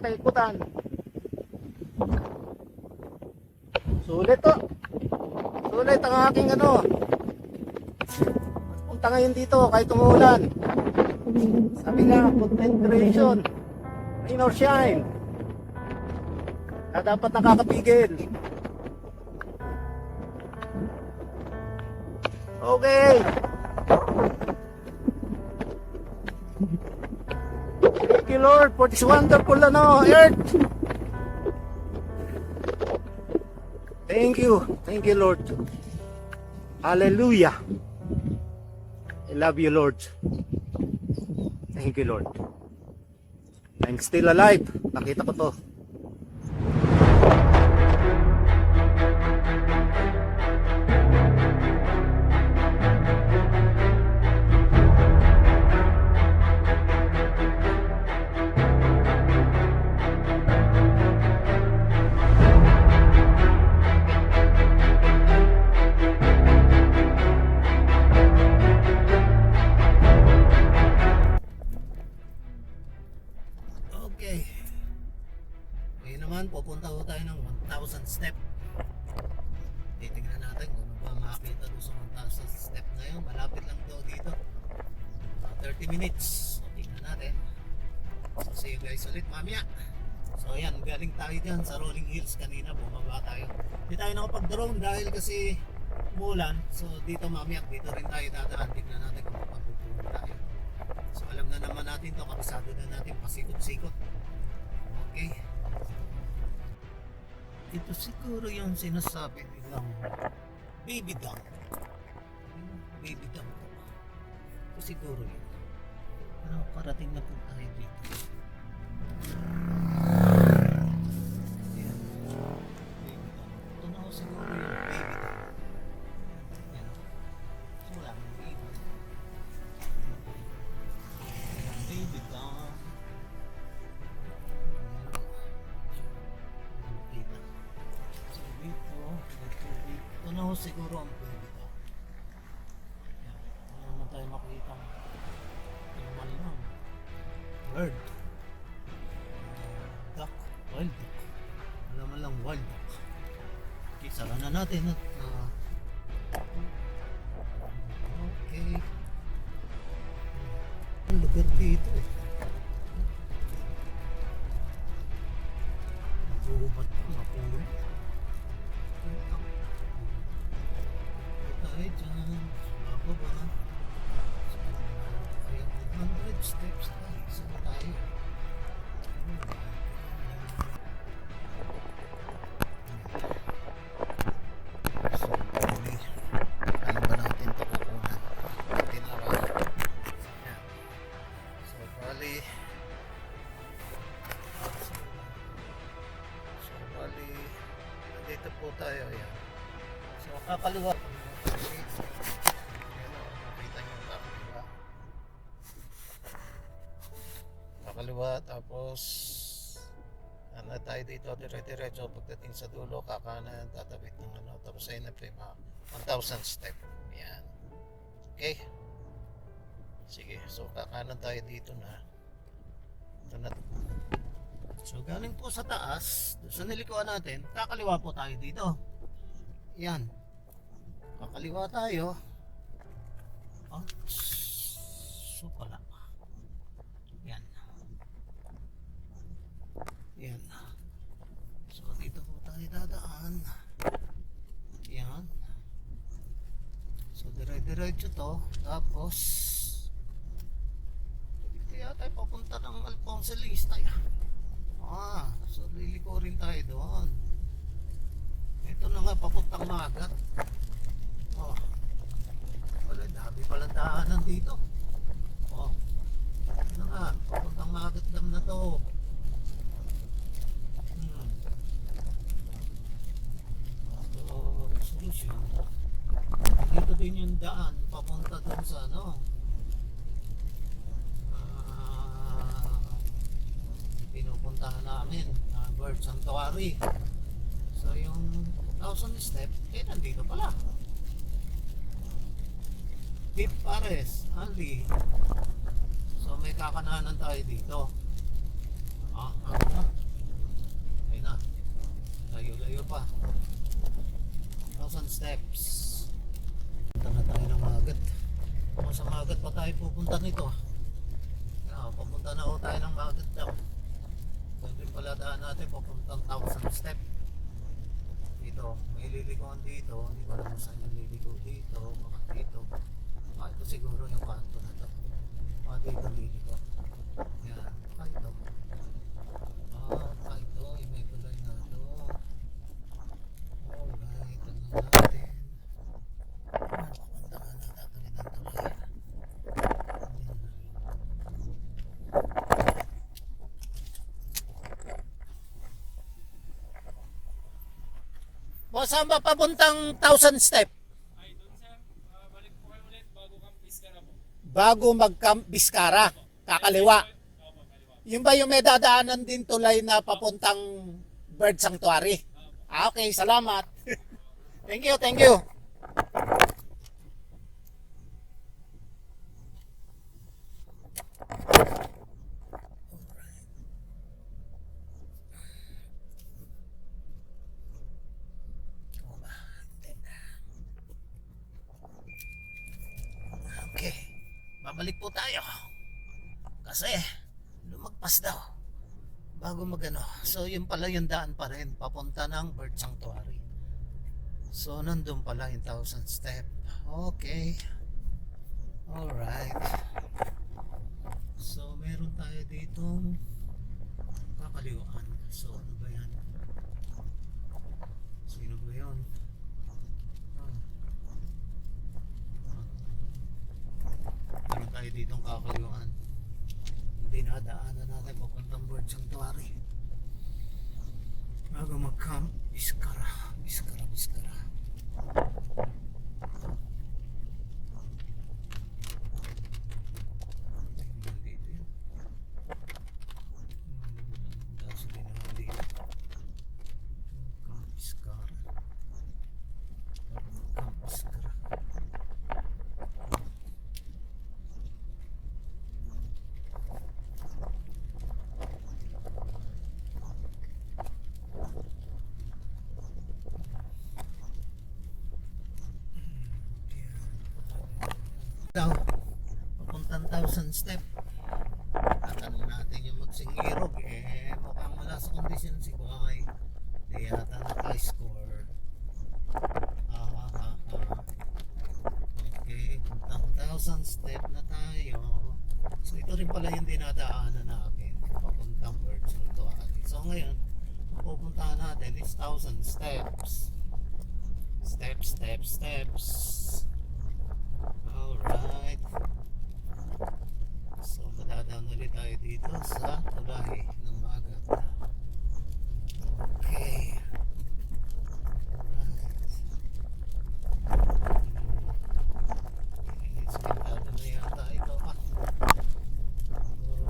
natin ikutan. Sulit to. Sulit ang aking ano. Punta ngayon dito kahit umuulan. Sabi nga, content creation, rain or shine. Na dapat nakakapigil. Okay. Thank you Lord for this wonderful earth. Thank you Lord. Hallelujah. I love you Lord. Thank you Lord. I'm still alive. Nakita ko to. Okay. Ngayon naman, pupunta ko tayo ng 1,000 step. Titingnan natin kung ba makakita doon sa 1,000 step na yun. Malapit lang daw dito. 30 minutes. So, tingnan natin. So, see you guys ulit mamaya. So, ayan. Galing tayo dyan sa Rolling Hills kanina. Bumaba tayo. Hindi tayo nakapag-drone dahil kasi umulan. So, dito mamaya. Dito rin tayo dadaan. Tingnan natin kung mapagpupunta tayo. So alam na naman natin to, kabisado na natin, pasikot-sikot. Okay. Ito siguro yung sinasabi nilang baby dam. Baby dam ko. Ito siguro yun. Ano, parating na po tayo dito. Ayan. Baby dam. Ito na ako siguro yung baby dam. Ayan. So wala nang baby. Baby dam. So dito, ito na ho siguro ang baby dam. Yan. Ano naman tayo makikita? Normal lang. Bird. Duck. Wild duck. Ano naman lang wild duck. Okay, sara na natin. Okay. Ang lugar dito eh. Nagubat ko, napulo. Tayo dyan. Bababa. Kaya 100 steps tayo. Saan tayo? So, ano ba natin ito kukunan? Tinawag. So, bali dito po tayo. Ayan. So, kakaliwa. Makita nyo yung kakaliwa. Kakaliwa, tapos ano tayo dito, dire-diretso. Pagdating sa dulo, kakanan, tatawid ng ano. Tapos ayun na po yung mga 1,000 step. Ayan. Okay. Sige, so kakanan tayo dito na. Ito na. So galing po sa taas, sa nilikuan natin, kakaliwa po tayo dito. Yan. Kakaliwa tayo. Oh, so pala. Yan. Yan. So dito po tayo dadaan. Yan. So dire-diretso to. Tapos dito yata tayo papunta ng Alfonso Lista. So liliko rin tayo doon. Ito na nga papuntang Magat. Wala, dami palang daanan dito. Ano nga, papuntang Magat dam na to. Solution. Dito din yung daan papunta doon sa ano, pinupuntahan namin, Bird Sanctuary. So yung 1,000 step, nandito pala. Deep Pares, Ali. So may kakananan tayo dito. Ano? pa. 1,000 steps. Punta na tayo ng Magat. Kung sa Magat pa tayo pupunta nito. Papunta na tayo ng Magat daw. Pwede pala daan natin papuntang 1,000 step. Dito, may lilikuan dito. Hindi ko alam kung saan yung liliko dito. Baka dito. Ito siguro yung kanto na to. Dito liliko. Yan, baka ito. Baka ito. May tulay na ito. Alright, tignan natin. Papunta na tatawid ng tulay. Boss, saan ba papuntang 1,000 step? Ay, doon sir, balik po kayo ulit bago Camp Vizcara po. Bago mag-Camp Vizcara, kakaliwa. Opo, kaliwa. Yung ba yung may dadaanan din tulay na papuntang Bird Sanctuary? Okay, salamat. Thank you, thank you. Okay, babalik po tayo. Kasi lumagpas daw bago magano. So yun pala yung daan pa rin papunta ng Bird Sanctuary. So nandun pala yung 1,000 step. Okay. Alright. So meron tayo ditong kakaliwaan. So ano ba yan? Sino ba yun? Meron tayo ditong kakaliwaan. Hindi nadaanan natin papuntang Bird Sanctuary. Bago mag-Camp Vizcara. Vizcara. Dito yun. Daso din naman dito. Camp Vizcara. Camp Vizcara. Daw, papuntang 1,000 step. Tatanong natin yung magsingirog. Mukhang wala sa kondisyon si Kuhay. Di yata naka-score. Okay, puntang 1,000 step na tayo. So ito rin pala yung dinadaanan namin papuntang Bird Sanctuary. So ngayon, pupuntahan natin is 1,000 steps. Steps. Alright. So madadaan ulit tayo dito sa tulay ng Magat. Okay. Alright. Sigurado na yata ito.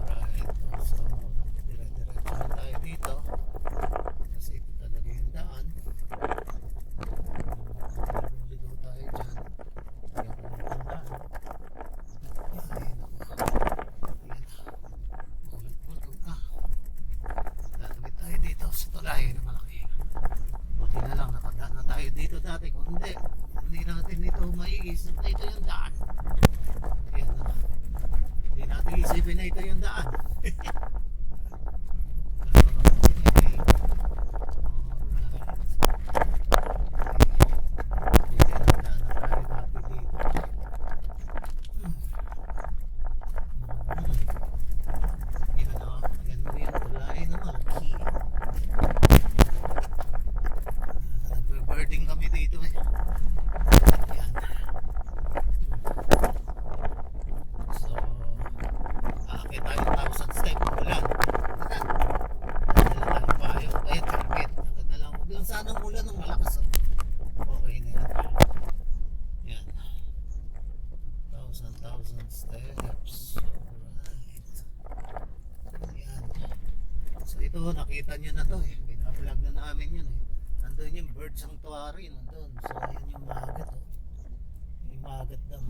Alright. So dire-diretso na tayo dito. Kasi ito talaga yung daan. Ligo tayo dyan. Tatawid tayo dito sa tulay na malaki. Buti na lang nakadaan na tayo dito dati. Kung hindi natin ito maiisip na ito yung daan. Ayan na. Hindi natin isipin na ito yung daan. Nagbe-birding kami dito eh. Ayan. So, aakit tayo 1,000 step. Ulan. Dala tayo payo. Ayun, carpet. Agad na lang. Huwag lang sanang ulan ng malakas. Okay na yan. Yan. 1,000 steps. Alright. Ayan. So ito, nakita nyo na to eh. Pina-vlog na namin yun eh. Nandun yung Bird Sanctuary, nandun. So ayan yung Magat oh. Yung Magat Dam.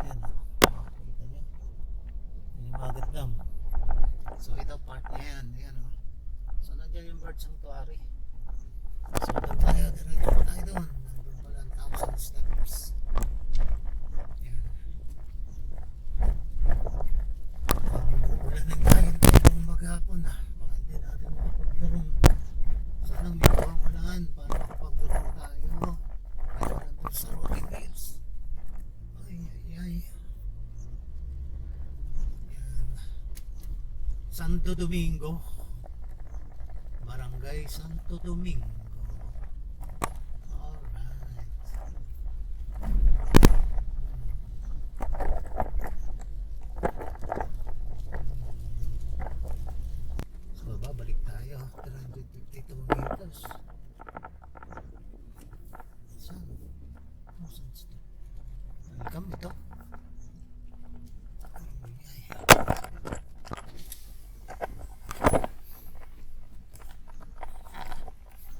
Ayan oh. Kita nyo. Yung Magat Dam. So ito part niya yan. Ayan oh. So nandiyan yung Bird Sanctuary. So doon tayo, diretso pa tayo doon. Nandun pala ang 1,000 steps. Yan. Ulanin tayo ng maghapon ah. Baka hindi natin makapagdaroon. Sana may bawang ulan para makapagdaroon tayo. Tayo nandun sa Rolling Hills. Ay, ay, ay. Yan. Santo Domingo. Barangay Santo Domingo. Alright. So, babalik tayo. 352 meters. Saan? Oh, saan step? Welcome ito. Ay, ay.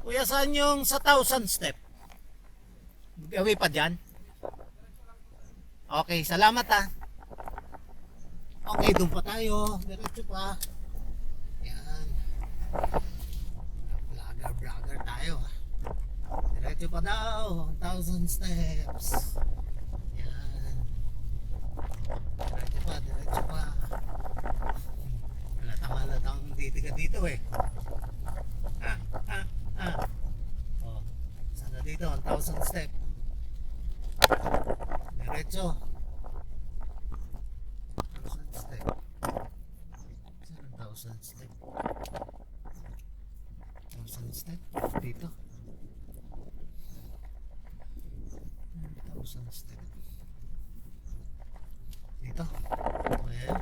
Kuya, saan yung sa 1,000 step? Gawi pa dyan? Okay, salamat ah. Okay, doon pa tayo. Diretso pa. Yan. Vlogger tayo ah. Diretso pa daw. 1,000 steps. Yan. Diretso pa. Halatang titig ka dito eh. Oh, sana dito 1,000 step. Diretso. 1,000 step. Sana 1,000 step. 1,000 step dito. 1,000 step. Dito. Well.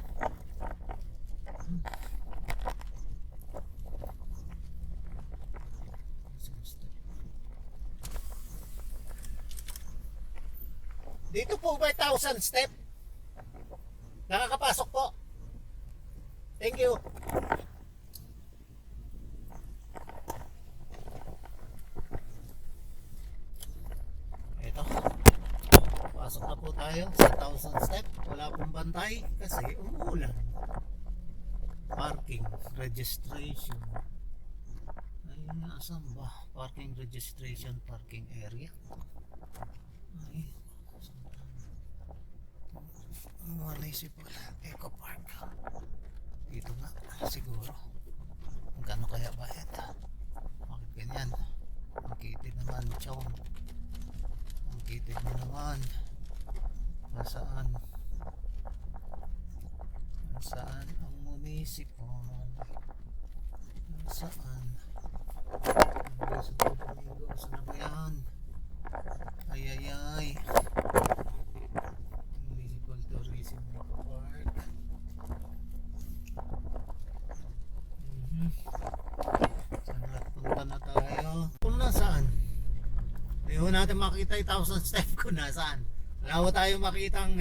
Dito po ba 1,000 step? Nakakapasok po. Thank you. Ito. Pasok na po tayo sa 1,000 step. Wala pong bantay kasi umuulan. Parking registration. Ayun, asan ba? Parking registration, parking area. Ay. Municipal Eco Park. Dito nga siguro. Magkano kaya bayad? Bakit ganyan? Ang kitid naman, chong. Ang kitid mo naman. Nasaan? Nasaan ang municipal? Nasaan? Ang Santo Domingo. Saan ba yan? Ay ay ay. Tourism Eco Park. Saan punta na tayo? Kung nasaan? Hindi ho natin makita yung 1,000 step kung nasaan. Wala ho tayo makitang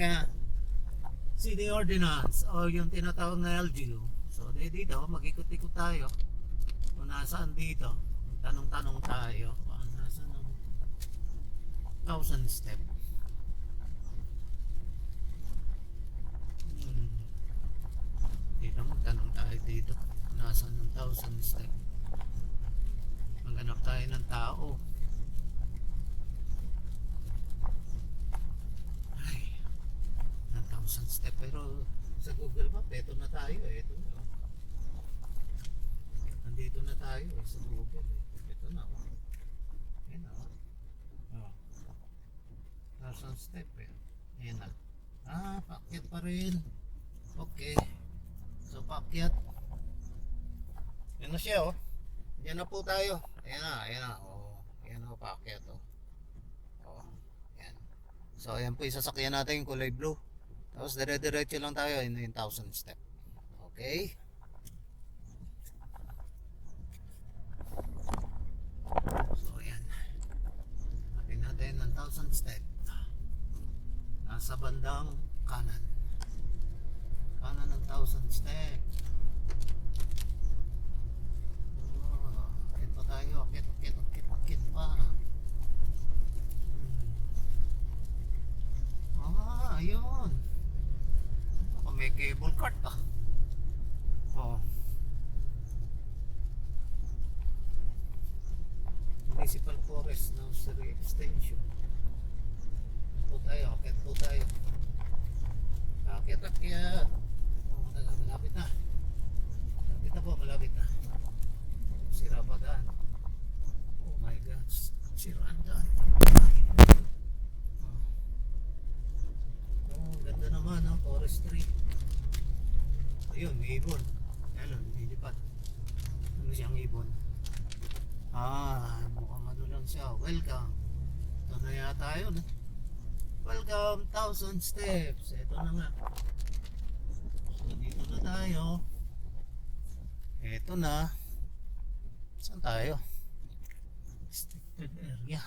city ordinance o yung tinatawag na LGU. So dito mag-ikot-ikot tayo. Kung nasaan dito, tanong-tanong tayo kung nasaan ang 1,000 step. Dito magtanong tayo dito. Nasaan ng 1,000 step? Maghanap tayo ng tao. Ay, 1,000 step. Pero sa Google Map, eto na tayo. Eto na. Nandito na tayo sa Google. Eto na. Ayan na. 1,000 step eh. Ayan na. Paakyat pa rin. Okay. So paakyat. Yan na siya oh. Yan na po tayo. Ayan na. Oh, ayan na paakyat oh. Oh, yan. So ayan po yung sasakyan natin yung kulay blue. Tapos dire-diretso lang tayo in 1,000 step. Okay? So ayan. Natin natin ng 1,000 step. Nasa bandang kanan. Kanan ng 1,000 step. Akit pa tayo. Akit pa. Ayun. May cable cart ah. Oh. Hindi Municipal Forest Nursery Extension. Po tayo, akit po tayo. Akit. Oh, malapit na. Malapit na po, malapit na. Sira pa daan. Oh my God, sira ang daan. Oh, ganda naman, no? Forestry. Ayun, may ibon. Ayun, nilipad. Ano siyang ibon? Mukhang ano lang siya. Welcome. Ito na yata yun. Welcome, 1,000 steps. Ito na nga. So, dito na tayo. Ito na. Saan tayo? Restricted area.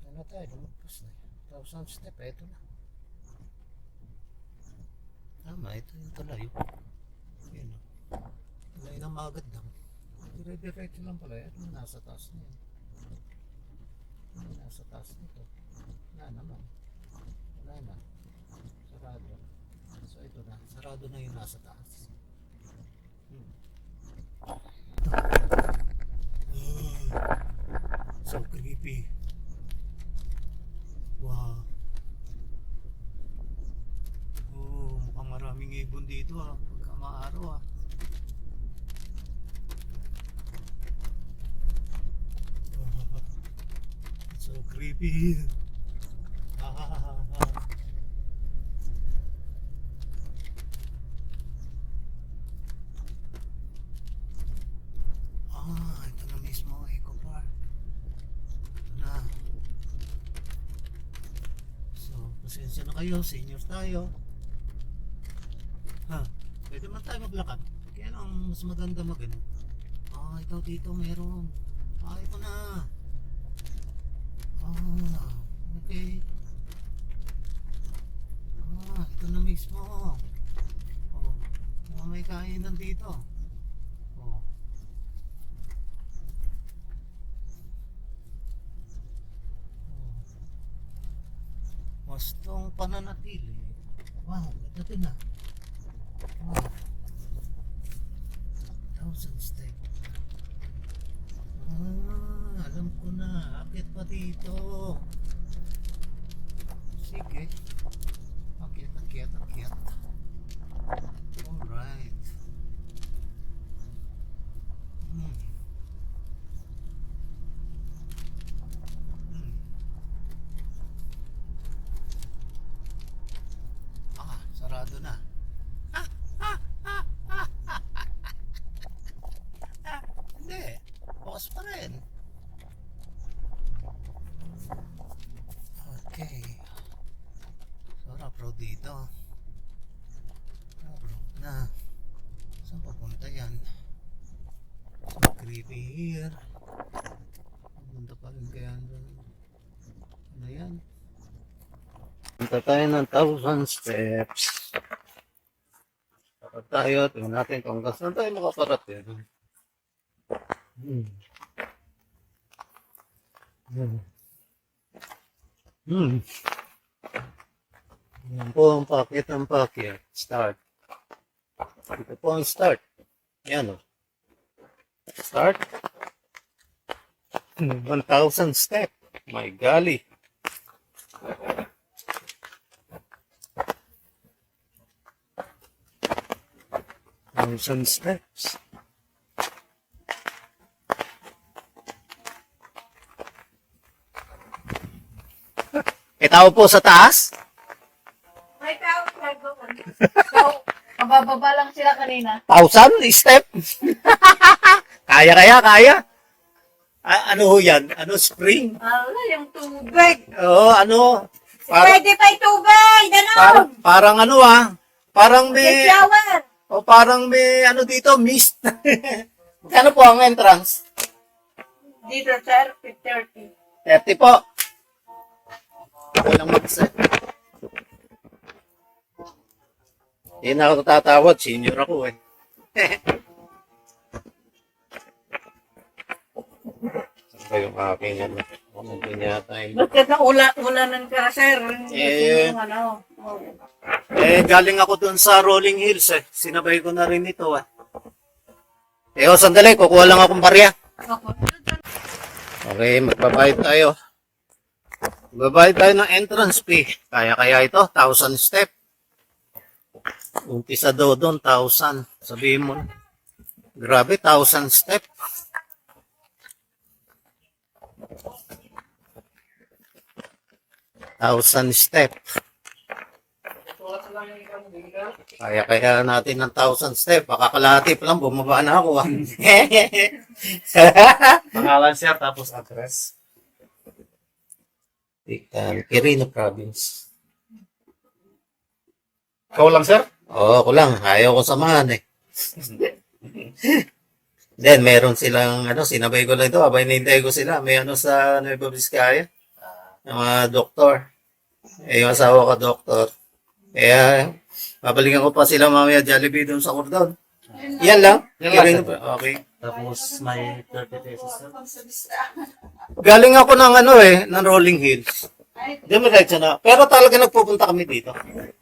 Ano tayo? Lumagpas na. 1,000 step. Ito na. Tama, ito yung tuloy. Yan o. Tuloy na magad lang. Dire-diretso lang pala. Ito nasa taas na yan. Nasa taas nito. Wala naman. Wala na. Sarado. So ito na. Sarado na yung nasa taas. So creepy. Wow. Oh, mukhang maraming ibon dito pagka maaraw So creepy. Ito na mismo, Eco Park. Ito na. So, pasensya na kayo, seniors tayo. Pwede man tayo maglakad. Kaya lang mas maganda magano. Ikaw dito meron. Ito na. Okay. Ito na mismo. May kainan dito. Wastong pananatili. Wow, ganda din ah. Wow. 1,000 step. Alam ko na. Akit pa dito. Sige. Akit. Alright. Sarado na. Hindi. Bukas pa rin. Okay. Sarap raw dito. Sarap na. Saan papunta yan? So creepy here. Pupunta pa rin kaya doon. Ano yan? Punta tayo ng 1,000 steps. Dapat tayo, tingnan natin kung saan tayo makaparating. Yan po ang packet. Start. Ito po ang start. Yan o. Start. 1,000 step. My golly. Thousand steps. May tao po sa taas? May tao, mabababa lang sila kanina. 1,000 step? Kaya. Ano ho yan? Ano, spring? Yung tubig. Oo, ano? Pwede pa yung tubig, Parang ano parang may, shower. parang may ano dito, mist. Magkano po ang entrance? Dito, sir, 30. 30 po. Walang mag-set. Hindi na ako tatawad, senior ako eh. Saan ba yung aking ano? Ano din yata yung... Ba't ka ulanan ka, sir? Galing ako dun sa Rolling Hills eh. Sinabay ko na rin ito eh. Sandali, kukuha lang akong barya. Opo. Okay, magbabayad tayo. Magbabayad tayo ng entrance fee. Kaya ito, 1,000 step. Umpisa daw doon, 1,000. Sabihin mo. Grabe, 1,000 step. Thousand step. Kaya natin ng 1,000 step. Baka kalahati pa lang, bumaba na ako. Pangalan sir, tapos address. Quirino Province. Ikaw lang sir? Oo, ako lang. Ayaw ko samahan eh. Then, meron silang, sinabay ko lang ito. Abay, nintay ko sila. May sa Nueva Vizcaya. Ng mga doktor. Yung asawa ko, doktor. Kaya, babalikan ko pa sila mamaya Jollibee doon sa Cordon. Yan lang. Yan lang, sir. Okay. Tapos may 30 pesos sir. Galing ako ng ng Rolling Hills. Diretso na. Pero talaga nagpupunta kami dito.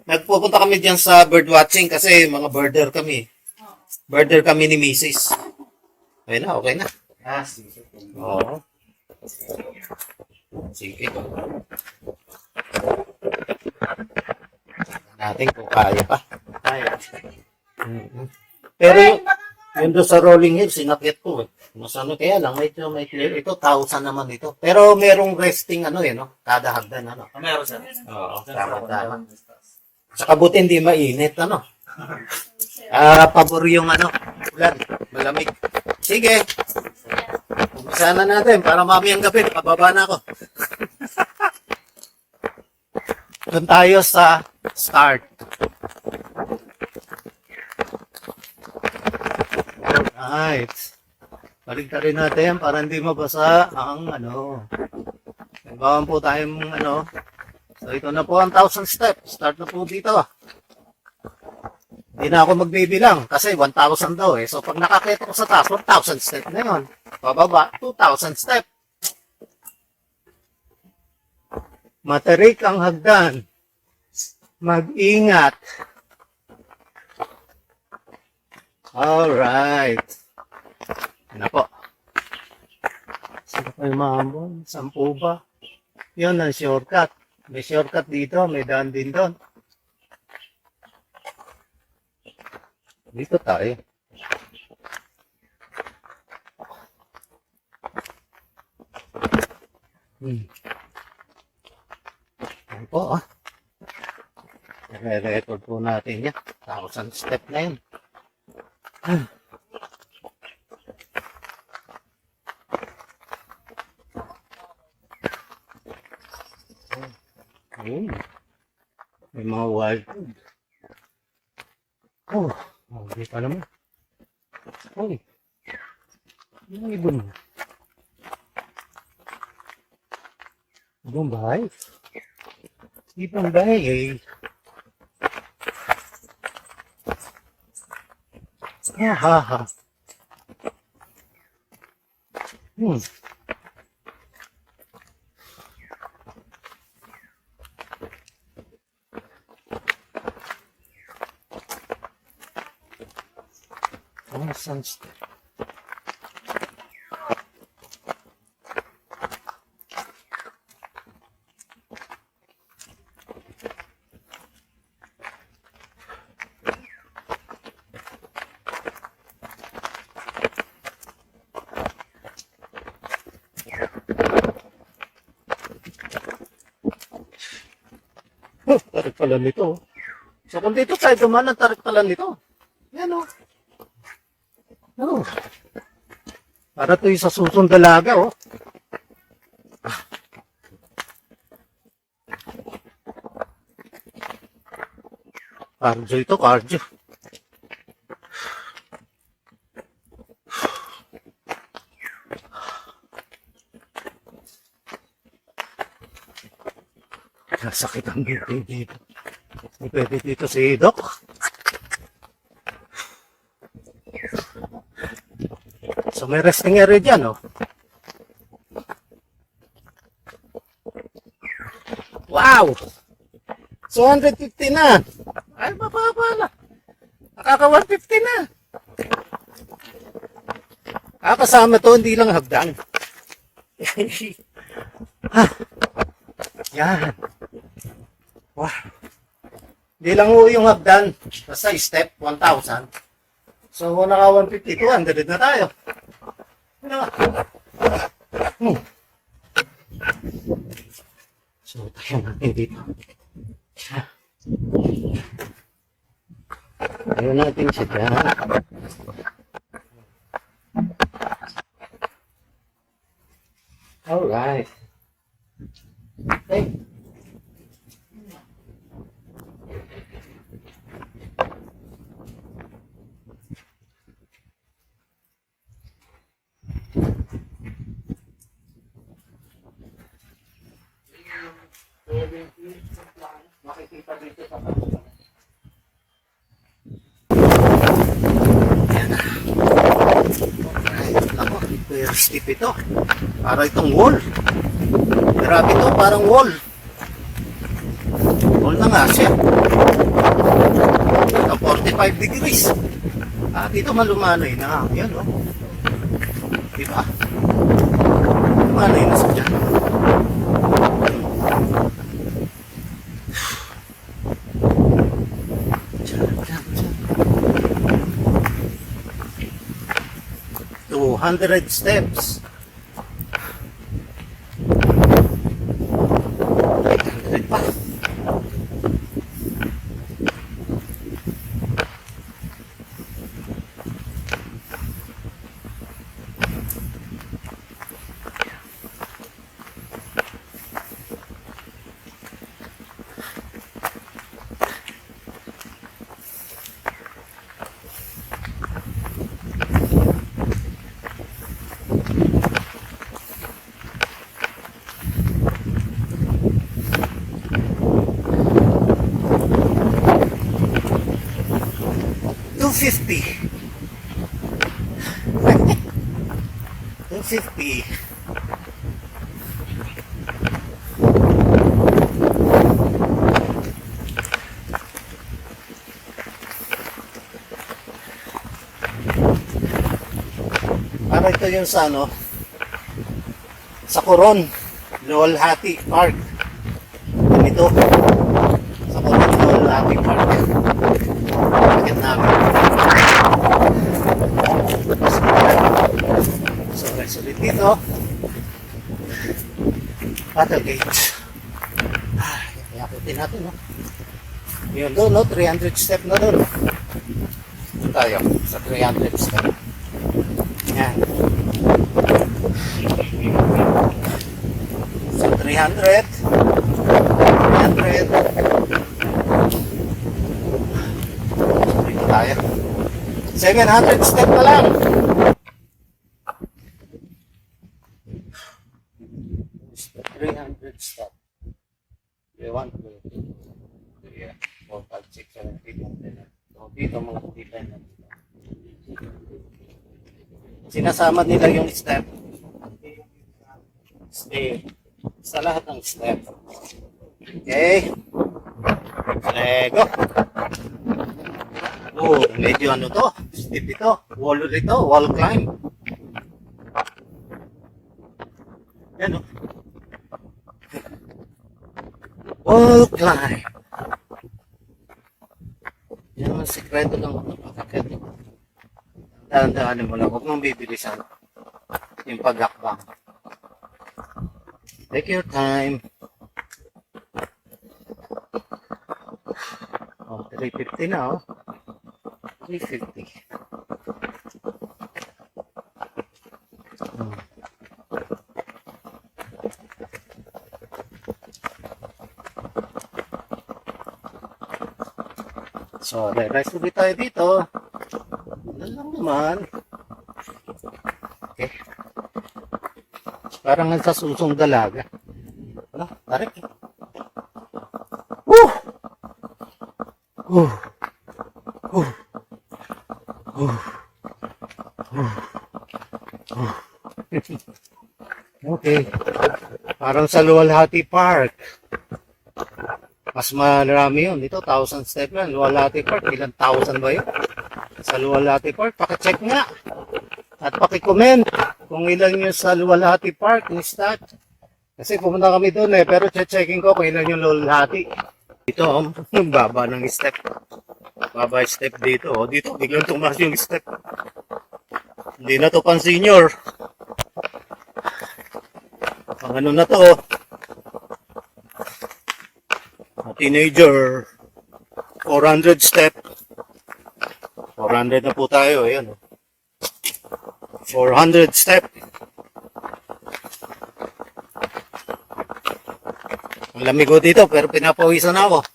Nagpupunta kami diyan sa bird watching kasi mga birder kami. Birder kami ni Mrs. Okay na. Ah, sige. Oo. Sige. Natin kung kaya pa. Kaya. Mhm. Pero yung doon sa Rolling Hills, sinakit ko eh. Mas kaya lang, medyo may clear. Ito, 1,000 naman ito. Pero merong resting kada hagdan Meron sir. Oo, tama. Saka buti hindi mainit, pabor yung ulan, malamig. Sige. Umpisa na natin para mamayang gabi, pababa na ako. Doon tayo sa start. Alright. Baligtarin natin para hindi mabasa ang Nagbawan po tayong So ito na po ang 1,000 steps. Start na po dito. Hindi na ako magbibilang kasi 1,000 daw eh. So pag nakakita ko sa taas, 1,000 step na yun. Pababa, 2,000 step. Matarik ang hagdan. Mag-ingat. Alright. Ano po? Sino pa yung maambon? 10 ba? Yun ang shortcut. May shortcut dito, may daan din doon. Dito tayo. Ano po Re-record po natin yan. 1,000 step na yun. Ayun. May mga wild food. Hindi pa naman. Yung ibon. Ibang bahay. Ibang bahay eh. Ha. Sunset. Tarik pala nito. So kung dito tayo dumaan, ang tarik pala nito. Yan para to yung sa susong dalaga Cardio ito, cardio. Nasakit ang ngiti dito. Pwede dito si Doc. So may resting area dyan, Wow! So 150 na. Ay, mababa na. Nakaka 150 na. Kasama to, hindi lang hagdan. Ha, yan. Wow. Hindi lang ho yung hagdan. Basta step, 1,000. So, naka 150, 200 na tayo. Ano nga? So, tayo natin dito. Tayo natin siya dyan. Alright. Okay. Makikita dito sa kanila. Yan na. Alright. Ako, very steep ito. Para itong wall. Grabe ito, parang wall. Wall na nga siya. Ito, 45 degrees. Dito malumanay na. Yan, oh. Diba? Lumanay na siya dyan. Dyan. 200 steps. 800 pa. $250. $250. Para ito yung sa ano, sa Coron, Luwalhati Park. Ito, sa Coron, Luwalhati Park. Bakit namin? So, guys, ulit dito. Battle gate. Iakutin natin, no? Yun doon, no? 300 step na doon. Doon tayo, sa 300 step. Yan. So, 300. 300. Dito tayo. 700 step na lang. Step 300 step. 1, 2, 3, 4, 5, 6, 7, 8, 9, 10. So, dito mga kutipan na dito. Sinasama nila yung step. Step. Sa lahat ng step. Okay. Lego. Oh, medyo ano to? Steep ito. Wall ito. Wall climb. Yan o. Wall climb. Yan ang sekreto ng pagkakit. Dahan-dahanin mo lang. Huwag mong bibilisan yung paghakbang. Take your time. Oh, 350 na oh. 350. So, rest ulit tayo dito. Ano lang naman. Okay. Parang sa susong dalaga. Ano? Tarik eh. Woo! Woo! Woo! Woo! Woo! Okay. Parang sa Luwalhati Park. Mas marami yun. Dito, 1,000 step yan. Luwalhati Park. Ilang thousand ba yun? Sa Luwalhati Park, pakicheck nga. At pakicomment kung ilan yung sa Luwalhati Park ni Stat. Kasi pumunta kami doon pero checking ko kung ilan yung Luwalhati. Dito, baba ng step. Baba step dito. Dito, biglang tumaas yung step. Hindi na to pang senior. Ang ano na to, teenager. 400 step. 400 na po tayo. Ayan. 400 step. Ang lamig ko dito pero pinapawisan ako.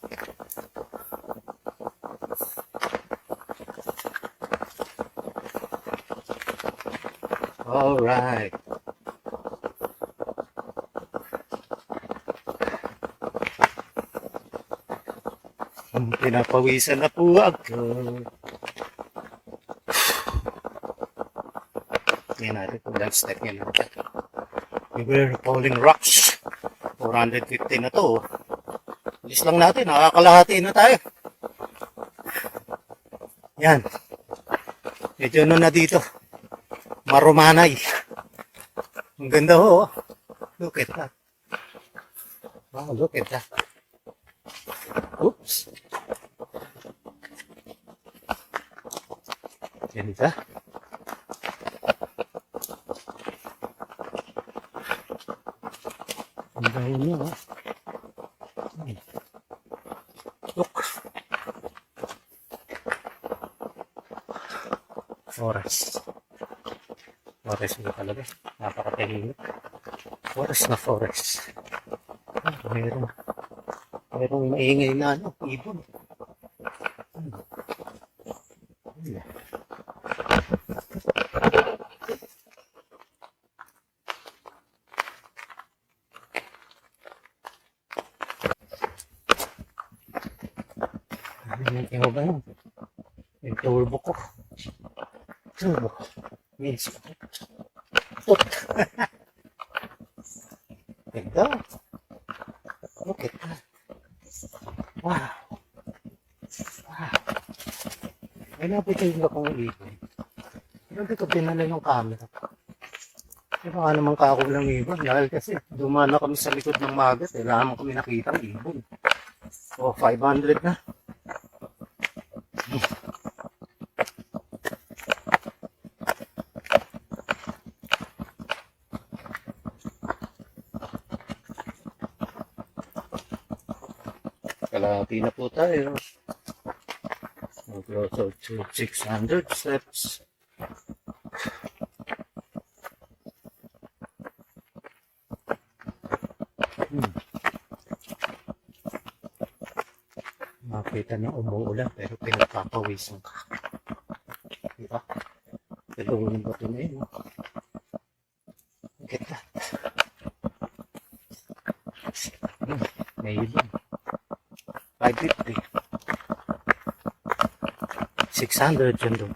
Alright. Pinapawisan na po ako. Yan natin kung ilang step yan natin. We were falling rocks. 450 na to. Bilis lang natin, nakakalahati na tayo. Yan. Medyo ano na dito. Marumanay. Ang ganda ho. Look at that. Wow, look at that. Oops. Ganda. Ang dahil niya, ha? Look. Forest. Forest nga talaga. Napakatahimik. Forest na forest. Mayroong maingay na ano, ibon. Tingnan ba yun? Yung turbo ko. Turbo. Means put. Ganda. Look at that. Wow. Wow. Ay, napitin ko kung ibon. Pero di ko dinala yung camera. Pero baka naman kakulang ibon. Dahil kasi dumana kami sa likod ng magat. Kailangan kami nakita ng ibon. O, 500 na. Kalahati na po tayo. So, 600 steps. Makita na umuulan pero pinagpapawisan ka. Diba? Pero yung bato na yun. Look at that. May ibon. 550. 600 yun doon.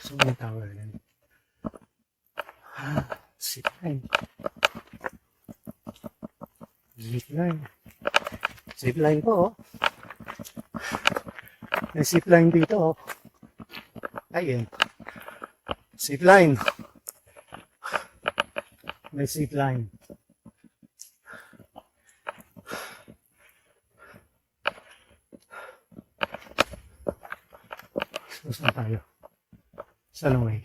So, may tower yan. Zipline. Zipline. Zipline po, oh. May zipline dito, oh. Ayun. Zipline. May zipline. So, saan tayo? Saan ang way?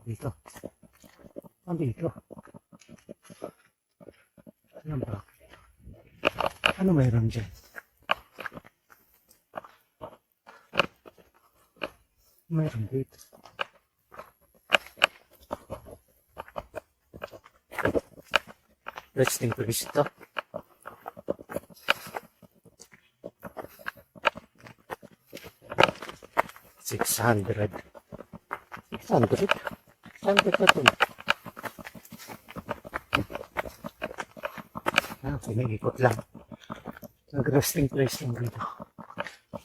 Dito. Dito. Ano ba? Ano mayroon dyan? Mayroon dito. Resting place ito. $600. Saan ba ito na ito? Iniikot lang. Nag-resting place lang dito.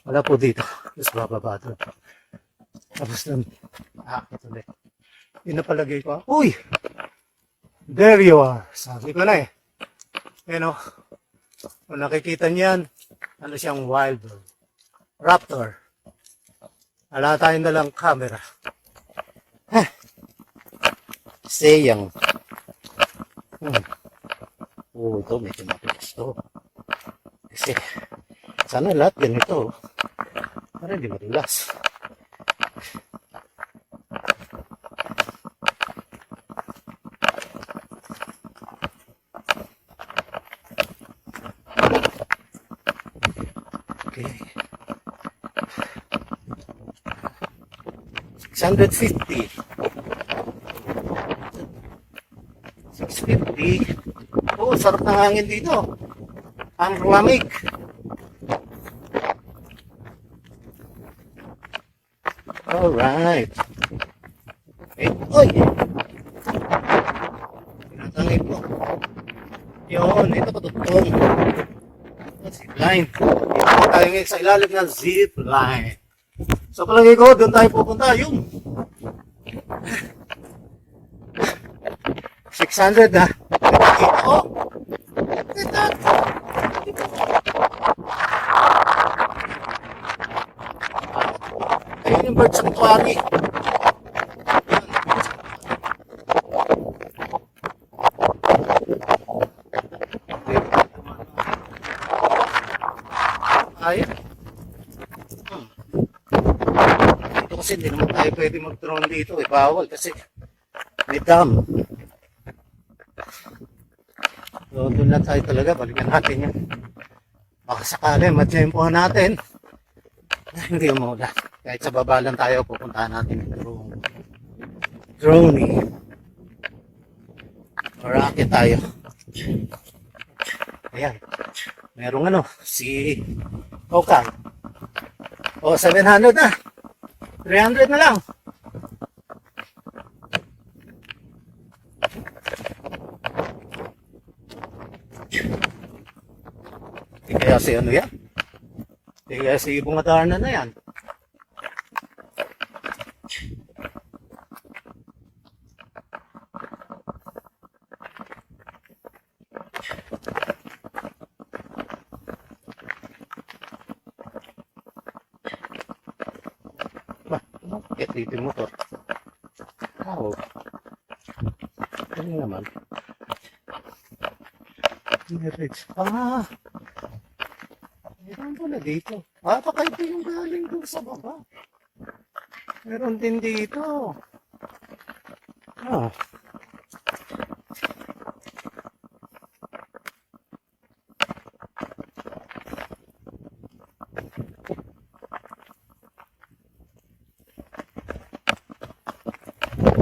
Wala po dito. Tapos bababa doon. Tapos doon, aakit ulit. Pinapalagay ko, uy! There you are. Sabi ko na eh. Ano, kung nakikita niyan, ano siyang wild bird. Raptor. Wala tayong dalang camera. Sayang. Oh, ito medyo matigas to. Kasi, sana lahat ganito. Para hindi madulas. Okay. 650. 650. Oh, sarap ng hangin dito. Ang lamig. Alright. Oy! Tinatangin ko. Yun, ito patutong. Zipline. Ito tayo ngayon sa ilalim ng zipline. So palagay ko, doon tayo pupunta. Yun. 600 ha. Ito. Ito. Ayun yung bird sanctuary. Ayun. Dito kasi hindi naman tayo pwede mag-drone dito eh. Bawal kasi may dam. So doon lang tayo talaga. Balikan natin yan. Baka sakali matsyempohan natin na hindi umulan. Kahit sa baba lang tayo pupuntahan natin yung drone. Rocket tayo. Ayan. Merong ano, si Okan. O, 700 na. 300 na lang. Di kaya si ano yan? Di kaya si Bungadarna na yan. Bakit dito yung motor? Oh. Ano naman? Marriage. Meron pala dito. Baka ito yung galing doon sa baba. Meron din dito. Ah.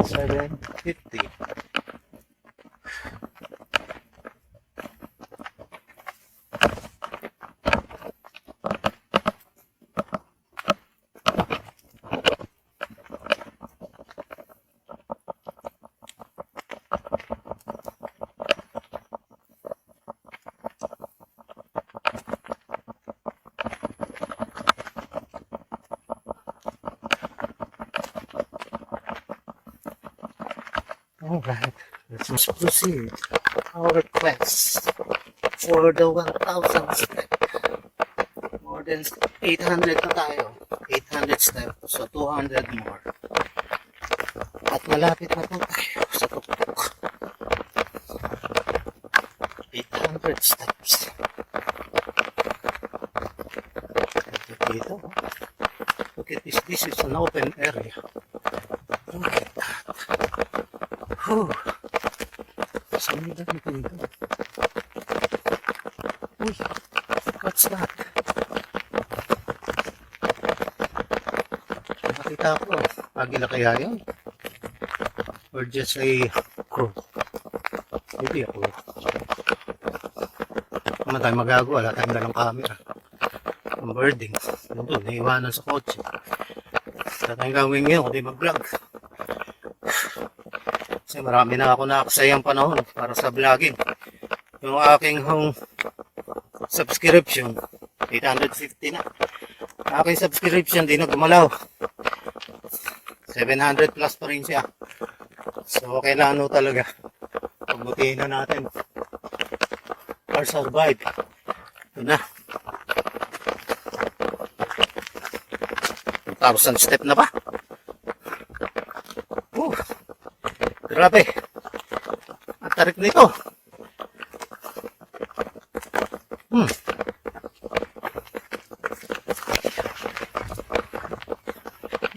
$750. Alright, let's proceed our quest for the 1,000 step. More than 800 na tayo. 800 steps, so 200 more. At malapit na po tayo sa tuktok. 800 steps. Dito. Look at this. This is an open area. Look at that. Whew. Saan nila dito? Uy, what's that? Nakita ko, agila kaya yun? Or just a crow? Hindi ako. Naman tayo magagawa, wala tayong dalang camera. Ang birding, doon, naiwanan sa kotse. Wala tayong gawin ngayon, kundi mag-vlog. Kasi marami na ako naaksayang panahon para sa vlogging. Yung aking home subscription, 850 na. Aking subscription, di na gumalaw. 700 plus pa rin siya. So, kailangan mo talaga. Pagbutihin na natin. Or survive. Ito na. 1,000 step na ba? Grabe. Ang tarik nito.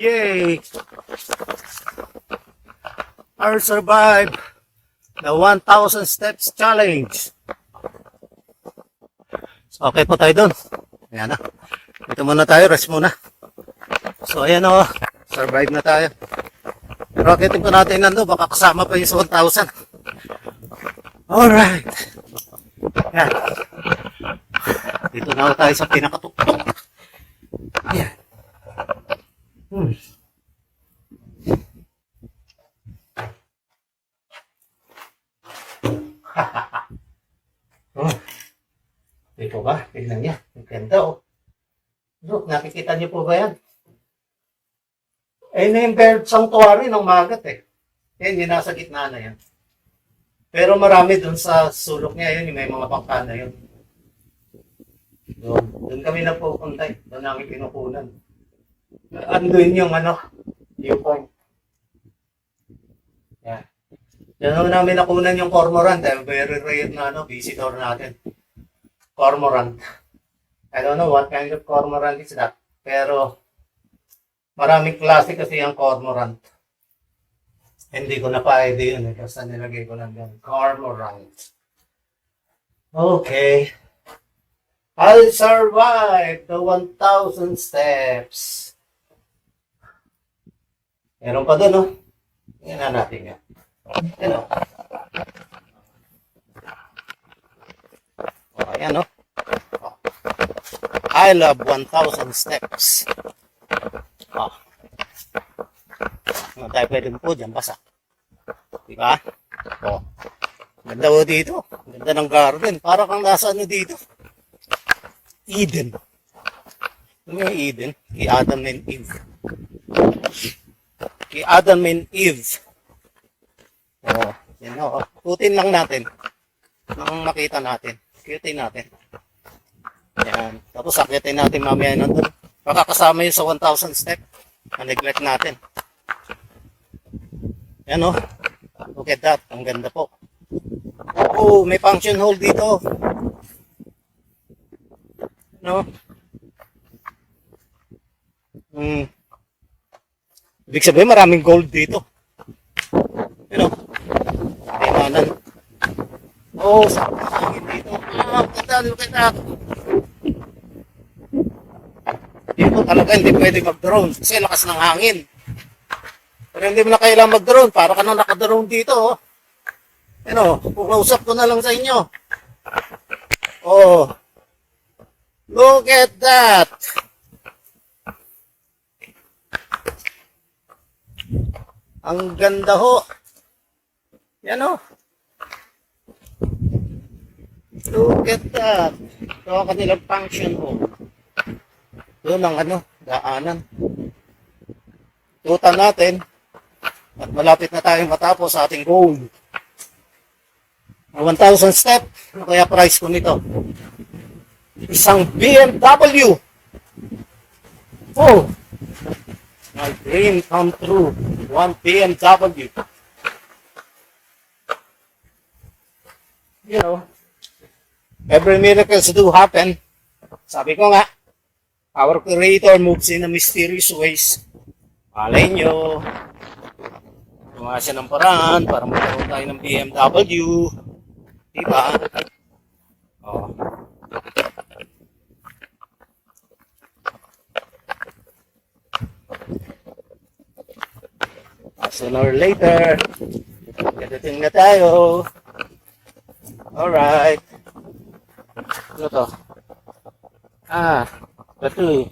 Yay! I survived the 1,000 steps challenge. So, okay po tayo dun. Ayan na. Dito muna tayo, rest muna. So, ayan o. Survive na tayo. Pero akitin po natin nando, baka kasama pa yung sa 1,000. Alright. Ayan. Dito na ako tayo sa pinakatuktok. Ayan. Dito ba? Tignan niya. Ang ganda oh. Look, nakikita niyo po ba yan? Eh, na yung bird sanctuary ng Magat eh. Yan, yung nasa gitna na yan. Pero marami dun sa sulok niya yun, yung may mga pangkana yun. Doon kami nagpupunta eh. Doon namin pinukunan. Anduin yung viewpoint. Yan. Doon namin nakunan yung cormorant. Very rare na visitor natin. Cormorant. I don't know what kind of cormorant is that. Pero maraming klase kasi ang cormorant. Hindi ko na pa-ID yun eh. Basta nilagay ko lang yun. Cormorant. Okay. I'll survive the 1,000 steps. Meron pa doon, no? Tingnan natin yan. Yan, no? O, ayan, no? I love 1,000 steps. O. Ano tayo pwede po dyan, basa. Diba? O. Ganda po dito. Ganda ng garden. Para kang nasa dito. Eden. Ano yung Eden? Kay Adam and Eve. Kay Adam and Eve. O. Yan o. Putin lang natin. Nang makita natin. Cutin natin. Yan. Tapos akitin natin mamaya nandun. Makakasama yun sa 1,000 step. Na-neglect natin. Yan o. Look at that. Ang ganda po. Oh, may function hole dito. No? Ibig sabihin maraming gold dito. You know? Kailangan. Oh, sakto ang hangin dito. Ganda. Look at that. Dito talaga hindi pwede mag-drone kasi lakas ng hangin. Pero hindi mo na kailangan mag-drone. Para ka na naka-drone dito. Oh. Ano, pukausap ko na lang sa inyo. Oh. Look at that. Ang ganda ho. Yan ho. Look at that. Ito ang kanilang function ho. Doon ang daanan. Tutan natin. At malapit na tayong matapos sa ating goal. 1,000 step. Ano kaya price ko nito? Isang BMW. Oh. My dream come true. One BMW. You know, every miracles do happen. Sabi ko nga, our Creator moves in a mysterious ways. Malay nyo, gumawa siya ng paraan para magkaroon tayo ng BMW. Diba? Oh. Sooner or later, kadating na tayo. Alright. Ano to? Ito eh.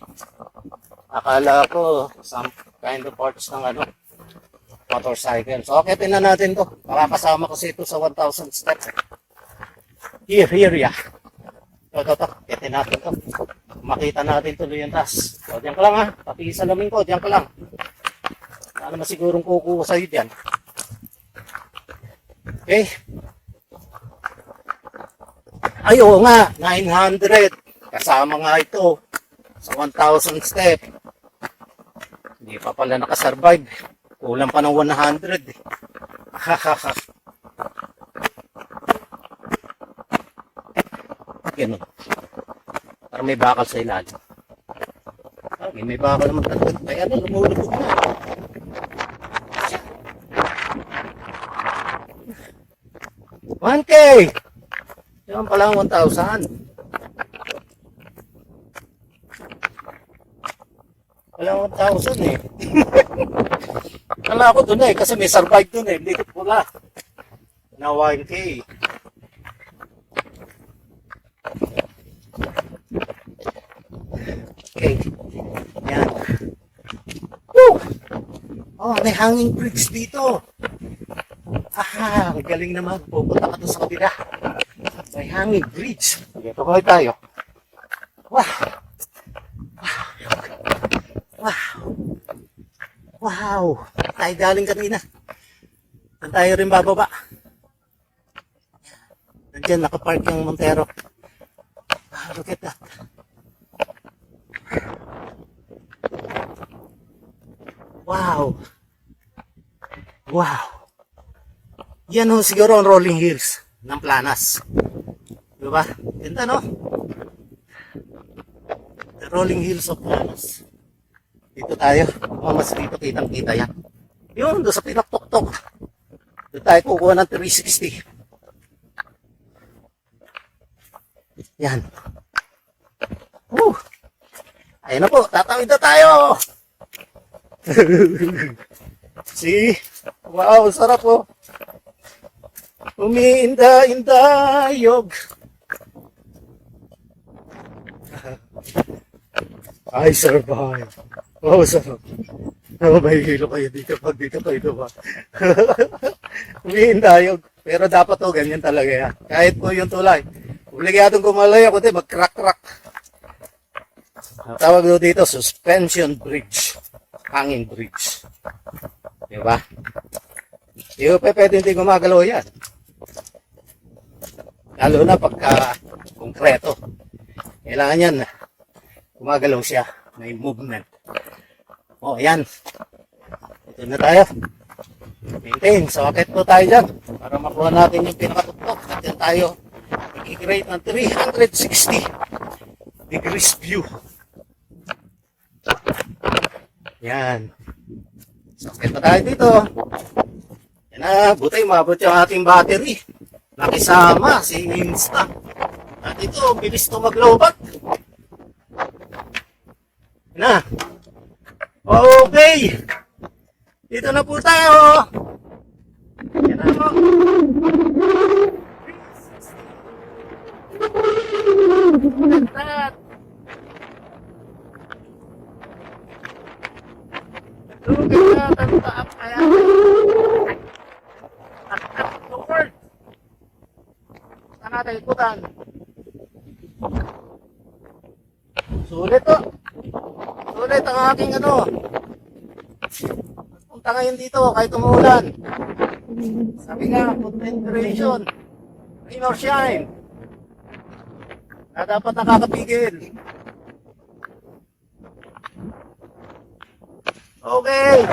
Akala ko some kind of parts ng motorcycle. So, okay, tingnan natin to. Makakasama kasi ito sa 1,000 steps. Here, yeah. Ito. Kitin natin to. Makita natin tuloy yung taas. O, diyan ka lang ha. Pati salamin ko, diyan ka lang. Ano masigurong kukuha sa'yo diyan. Okay. Ay, oo nga. 900. Kasama nga ito. Sa 1,000 step. Hindi pa pala nakasurvive. Kulang pa ng 100 eh. Hahaha. Ganun. Parang may bakal sa ilalim. Okay, may bakal naman talaga. Kaya ano, lumulubog na. 1K! Yan pala ang 1,000. Wala 1,000 eh. Kala ko dun eh, kasi may survive dun eh. Hindi ko pula. Na 1K. Okay. Yan. Woo! Oh, may hanging bridge dito. Ah, ang galing naman. Pupunta ka doon sa kabila. May hanging bridge. Okay, tukoy tayo. Wow! Wow! Wow! Tayo galing kanina. Saan tayo rin bababa? Nandiyan, nakapark yung Montero. Ah, look at that. Wow! Wow! Yan ho siguro ang rolling hills ng Planas. Diba? Ganda no? The rolling hills of Planas. Dito tayo. Oh, mas dito kitang-kita yan. Yun, doon sa pinaktok-tok. Doon tayo kukuha ng 360. Yan. Ayun na po, tatawid na tayo. See? Wow, sarap po. Umiinda-indayog. I survive. Oh, sarap. Oh, may hilo kayo dito pag dito kayo diba? Umiindayog. Pero dapat to, ganyan talaga yan. Kahit po yung tulay. Obligadong kumalay ako din, mag-crack-crack. Tawag doon dito, suspension bridge. Hanging bridge. Diba? Di ba pwede hindi gumagalaw yan? Lalo na pagka konkreto. Kailangan yan, gumagalaw siya. May movement. O, yan. Ito na tayo. Maintain. So, akit po tayo dyan. Para makuha natin yung pinakatutok. At yan tayo. I-create ng 360 degrees view. Yan. So, akit pa tayo dito. Yan na. Buti, mabot yung ating battery. Nakisama si Insta. At ito, bilis ito maglobat. Na. Okay. Dito na po tayo. Yan na po. Look at that. Ang taap kaya. At Lord. Saan natin ikutan? Sulit to. Sulit ang aking ano. Punta ngayon dito kahit umulan. Sabi nga, content creation. Rain or shine. Na dapat nakakapigil. Okay.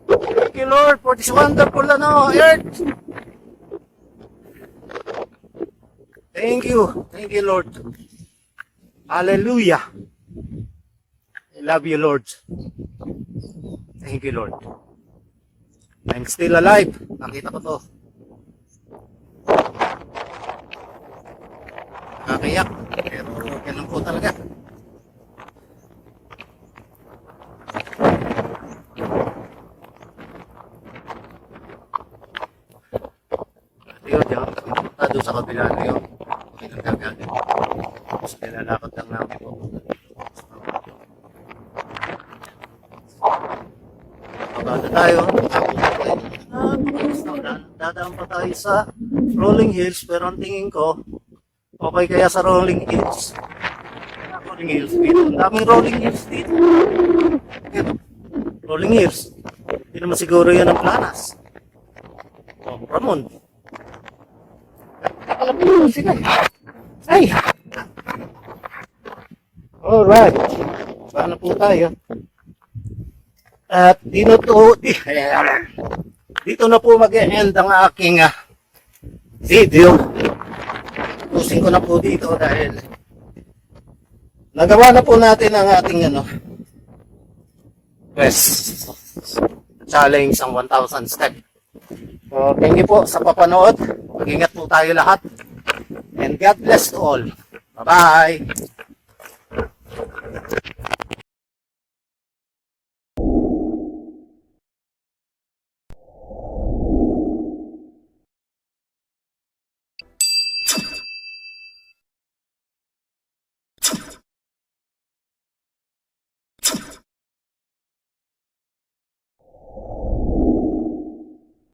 Thank you Lord for this wonderful earth. Thank you. Thank you Lord. Hallelujah. I love you Lord. Thank you Lord. I'm still alive. Nakita ko to. Nakakayak. Pero ganun po talaga. Yun, diyan. Punta doon sa kabila na yun. Pinagagalit. Tapos nilalakad lang namin po. Pagkada tayo. Dadaan pa tayo sa Rolling Hills, pero ang tingin ko, okay kaya sa Rolling Hills. Rolling Hills dito. Ang daming Rolling Hills dito. Ito. Rolling Hills. Hindi naman siguro yan ang Planas. Oh, Ramon. Alam mo sila. Ay! Alright. Paano po tayo? At dito na po mag-e-end ang aking video. Pusin ko na po dito dahil nagawa na po natin ang ating quest challenge ang 1,000 step. So, thank you po sa papanood. Mag-ingat po tayo lahat. And God bless to all. Bye-bye!